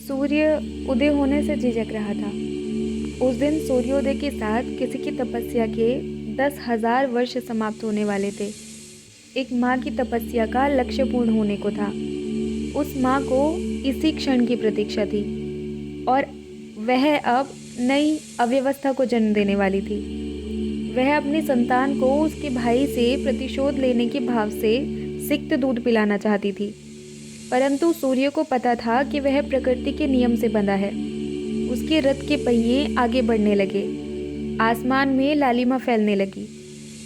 सूर्य उदय होने से झिझक रहा था। उस दिन सूर्योदय के साथ किसी की तपस्या के 10,000 वर्ष समाप्त होने वाले थे। एक माँ की तपस्या का लक्ष्य पूर्ण होने को था। उस माँ को इसी क्षण की प्रतीक्षा थी और वह अब नई अव्यवस्था को जन्म देने वाली थी। वह अपनी संतान को उसके भाई से प्रतिशोध लेने के भाव से सिक्त दूध पिलाना चाहती थी, परंतु सूर्य को पता था कि वह प्रकृति के नियम से बंधा है। उसके रथ के पहिए आगे बढ़ने लगे। आसमान में लालिमा फैलने लगी,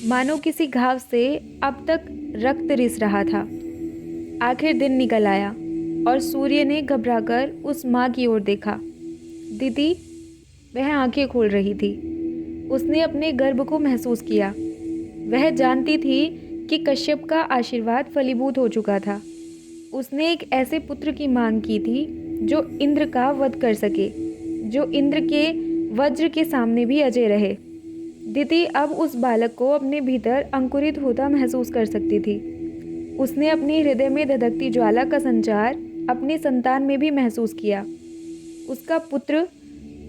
मानो किसी घाव से अब तक रक्त रिस रहा था। आखिर दिन निकल आया और सूर्य ने घबराकर उस माँ की ओर देखा। दीदी, वह आंखें खोल रही थी। उसने अपने गर्भ को महसूस किया। वह जानती थी कि कश्यप का आशीर्वाद फलीभूत हो चुका था। उसने एक ऐसे पुत्र की मांग की थी जो इंद्र का वध कर सके, जो इंद्र के वज्र के सामने भी अजय रहे। दिति अब उस बालक को अपने भीतर अंकुरित होता महसूस कर सकती थी। उसने अपने हृदय में धधकती ज्वाला का संचार अपनी संतान में भी महसूस किया। उसका पुत्र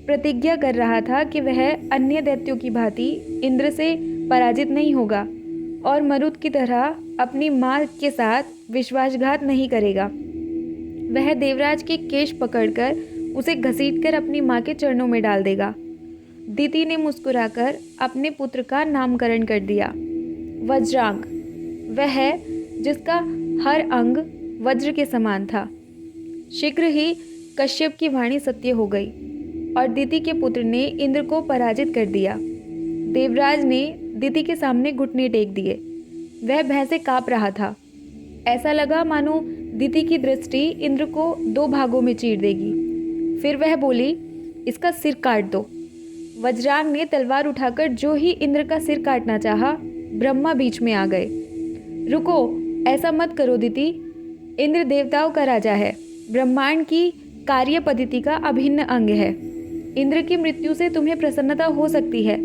प्रतिज्ञा कर रहा था कि वह अन्य दैत्यों की भांति इंद्र से पराजित नहीं होगा और मरुत की तरह अपनी माँ के साथ विश्वासघात नहीं करेगा। वह देवराज के केश पकड़कर उसे घसीटकर अपनी माँ के चरणों में डाल देगा। दिति ने मुस्कुराकर अपने पुत्र का नामकरण कर दिया, वज्रांग, वह जिसका हर अंग वज्र के समान था। शीघ्र ही कश्यप की वाणी सत्य हो गई और दिति के पुत्र ने इंद्र को पराजित कर दिया। देवराज ने दिति के सामने घुटने टेक दिए। वह भय से काँप रहा था। ऐसा लगा मानो दिति की दृष्टि इंद्र को 2 भागों में चीर देगी। फिर वह बोली, इसका सिर काट दो। वज्रांग ने तलवार उठाकर जो ही इंद्र का सिर काटना चाहा, ब्रह्मा बीच में आ गए। रुको, ऐसा मत करो दिति। इंद्र देवताओं का राजा है, ब्रह्मांड की कार्य पद्धति का अभिन्न अंग है। इंद्र की मृत्यु से तुम्हें प्रसन्नता हो सकती है,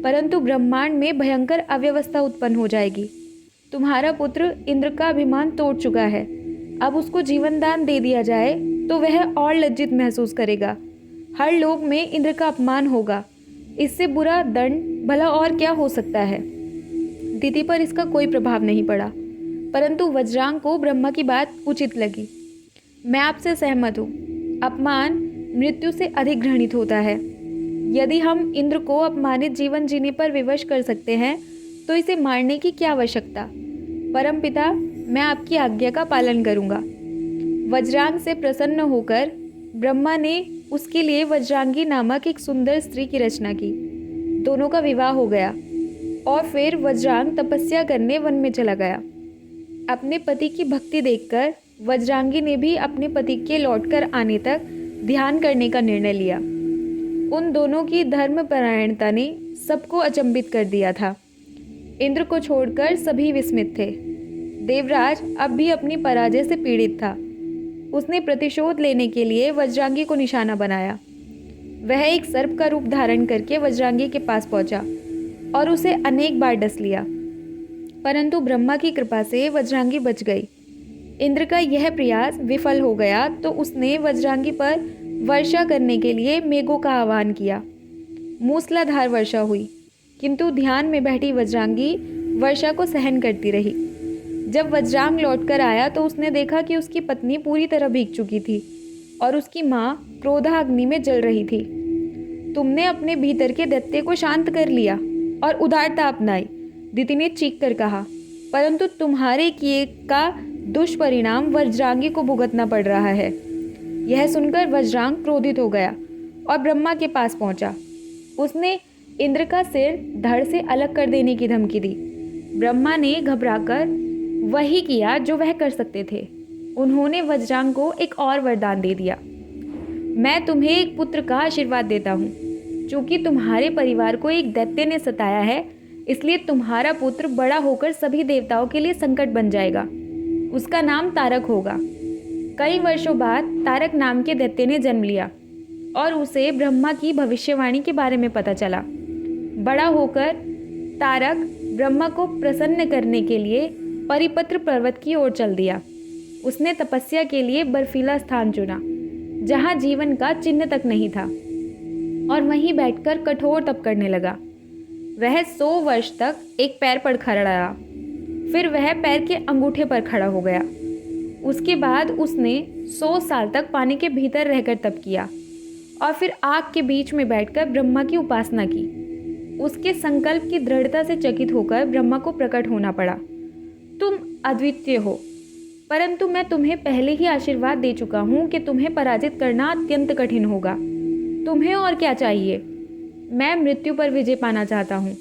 परंतु ब्रह्मांड में भयंकर अव्यवस्था उत्पन्न हो जाएगी। तुम्हारा पुत्र इंद्र का अभिमान तोड़ चुका है। अब उसको जीवन दान दे दिया जाए तो वह और लज्जित महसूस करेगा। हर लोक में इंद्र का अपमान होगा। इससे बुरा दंड भला और क्या हो सकता है। दिति पर इसका कोई प्रभाव नहीं पड़ा, परंतु वज्रांग को ब्रह्मा की बात उचित लगी। मैं आपसे सहमत हूँ। अपमान मृत्यु से अधिक घृणित होता है। यदि हम इंद्र को अपमानित जीवन जीने पर विवश कर सकते हैं तो इसे मारने की क्या आवश्यकता। परमपिता, मैं आपकी आज्ञा का पालन करूंगा। वज्रांग से प्रसन्न होकर ब्रह्मा ने उसके लिए वज्रांगी नामक एक सुंदर स्त्री की रचना की। दोनों का विवाह हो गया और फिर वज्रांग तपस्या करने वन में चला गया। अपने पति की भक्ति देखकर वज्रांगी ने भी अपने पति के लौटकर आने तक ध्यान करने का निर्णय लिया। उन दोनों की धर्मपरायणता ने सबको अचंभित कर दिया था। इंद्र को छोड़कर सभी विस्मित थे। देवराज अब भी अपनी पराजय से पीड़ित था। उसने प्रतिशोध लेने के लिए वज्रांगी को निशाना बनाया। वह एक सर्प का रूप धारण करके वज्रांगी के पास पहुंचा और उसे अनेक बार डस लिया, परंतु ब्रह्मा की कृपा से वज्रांगी बच गई। इंद्र का यह प्रयास विफल हो गया तो उसने वज्रांगी पर वर्षा करने के लिए मेघों का आह्वान किया। मूसलाधार वर्षा हुई, किंतु ध्यान में बैठी वज्रांगी वर्षा को सहन करती रही। जब वज्रांग लौटकर आया तो उसने देखा कि उसकी पत्नी पूरी तरह भीग चुकी थी और उसकी माँ क्रोधाग्नि में जल रही थी। तुमने अपने भीतर के दैत्य को शांत कर लिया और उदारता अपनाई, दिति ने चीख कर कहा, परंतु तुम्हारे किए का दुष्परिणाम वज्रांगी को भुगतना पड़ रहा है। यह सुनकर वज्रांग क्रोधित हो गया और ब्रह्मा के पास पहुंचा। उसने इंद्र का सिर धड़ से अलग कर देने की धमकी दी। ब्रह्मा ने घबराकर वही किया जो वह कर सकते थे। उन्होंने वज्रांग को एक और वरदान दे दिया, मैं तुम्हें एक पुत्र का आशीर्वाद देता हूँ। चूंकि तुम्हारे परिवार को एक दैत्य ने सताया है, इसलिए तुम्हारा पुत्र बड़ा होकर सभी देवताओं के लिए संकट बन जाएगा। उसका नाम तारक होगा। कई वर्षों बाद तारक नाम के दैत्य ने जन्म लिया और उसे ब्रह्मा की भविष्यवाणी के बारे में पता चला। बड़ा होकर तारक ब्रह्मा को प्रसन्न करने के लिए परिपत्र पर्वत की ओर चल दिया। उसने तपस्या के लिए बर्फीला स्थान चुना। जहाँ जीवन का चिन्ह तक नहीं था, और वहीं बैठकर कठोर तप करने लगा। वह 100 वर्ष तक एक पैर पर खड़ा रहा, फिर वह पैर के अंगूठे पर खड़ा हो गया। उसके बाद उसने 100 साल तक पानी के भीतर रहकर तप किया और फिर आग के बीच में बैठकर ब्रह्मा की उपासना की। उसके संकल्प की दृढ़ता से चकित होकर ब्रह्मा को प्रकट होना पड़ा। तुम अद्वितीय हो, परंतु मैं तुम्हें पहले ही आशीर्वाद दे चुका हूँ कि तुम्हें पराजित करना अत्यंत कठिन होगा। तुम्हें और क्या चाहिए? मैं मृत्यु पर विजय पाना चाहता हूँ।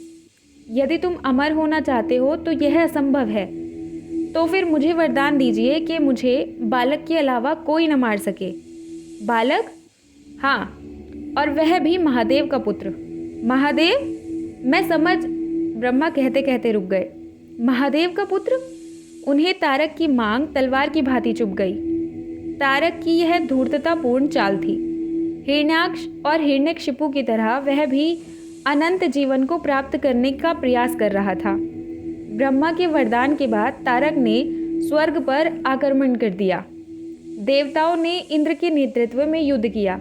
यदि तुम अमर होना चाहते हो तो यह असंभव है। तो फिर मुझे वरदान दीजिए कि मुझे बालक के अलावा कोई न मार सके। बालक? हाँ, और वह भी महादेव का पुत्र। महादेव? मैं समझ। ब्रह्मा कहते कहते रुक गए। महादेव का पुत्र? उन्हें तारक की मांग तलवार की भांति चुभ गई। तारक की यह धूर्ततापूर्ण चाल थी। हिरण्याक्ष और हिरण्यकशिपु की तरह वह भी अनंत जीवन को प्राप्त करने का प्रयास कर रहा था। ब्रह्मा के वरदान के बाद तारक ने स्वर्ग पर आक्रमण कर दिया। देवताओं ने इंद्र के नेतृत्व में युद्ध किया,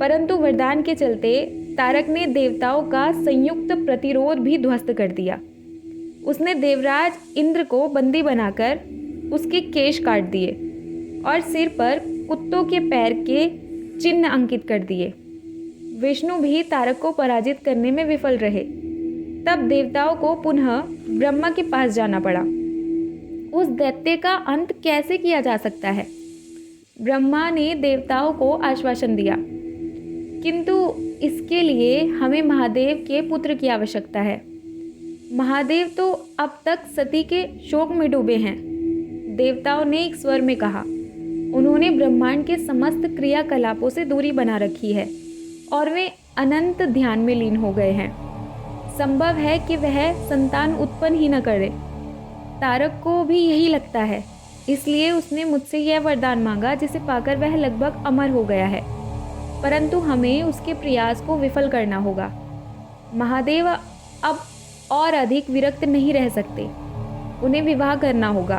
परंतु वरदान के चलते तारक ने देवताओं का संयुक्त प्रतिरोध भी ध्वस्त कर दिया। उसने देवराज इंद्र को बंदी बनाकर उसके केश काट दिए और सिर पर कुत्तों के पैर के चिन्ह अंकित कर दिए। विष्णु भी तारक को पराजित करने में विफल रहे। तब देवताओं को पुनः ब्रह्मा के पास जाना पड़ा। उस दैत्य का अंत कैसे किया जा सकता है? ब्रह्मा ने देवताओं को आश्वासन दिया, किंतु इसके लिए हमें महादेव के पुत्र की आवश्यकता है। महादेव तो अब तक सती के शोक में डूबे हैं। देवताओं ने एक स्वर में कहा। उन्होंने ब्रह्मांड के समस्त क्रियाकलापों से दूरी बना रखी है और वे अनंत ध्यान में लीन हो गए हैं। संभव है कि वह संतान उत्पन्न ही न करे। तारक को भी यही लगता है, इसलिए उसने मुझसे यह वरदान मांगा जिसे पाकर वह लगभग अमर हो गया है, परंतु हमें उसके प्रयास को विफल करना होगा। महादेव अब और अधिक विरक्त नहीं रह सकते। उन्हें विवाह करना होगा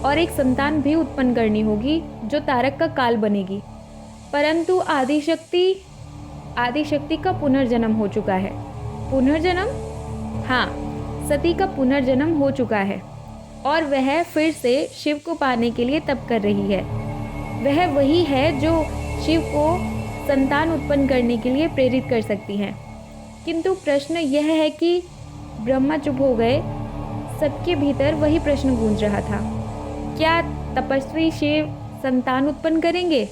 और एक संतान भी उत्पन्न करनी होगी जो तारक का काल बनेगी। परंतु आदिशक्ति का पुनर्जन्म हो चुका है। पुनर्जन्म? हाँ, सती का पुनर्जन्म हो चुका है और वह फिर से शिव को पाने के लिए तप कर रही है। वह वही है जो शिव को संतान उत्पन्न करने के लिए प्रेरित कर सकती है। किंतु प्रश्न यह है कि ब्रह्मा चुप हो गए। सबके भीतर वही प्रश्न गूंज रहा था, क्या तपस्वी शिव संतान उत्पन्न करेंगे?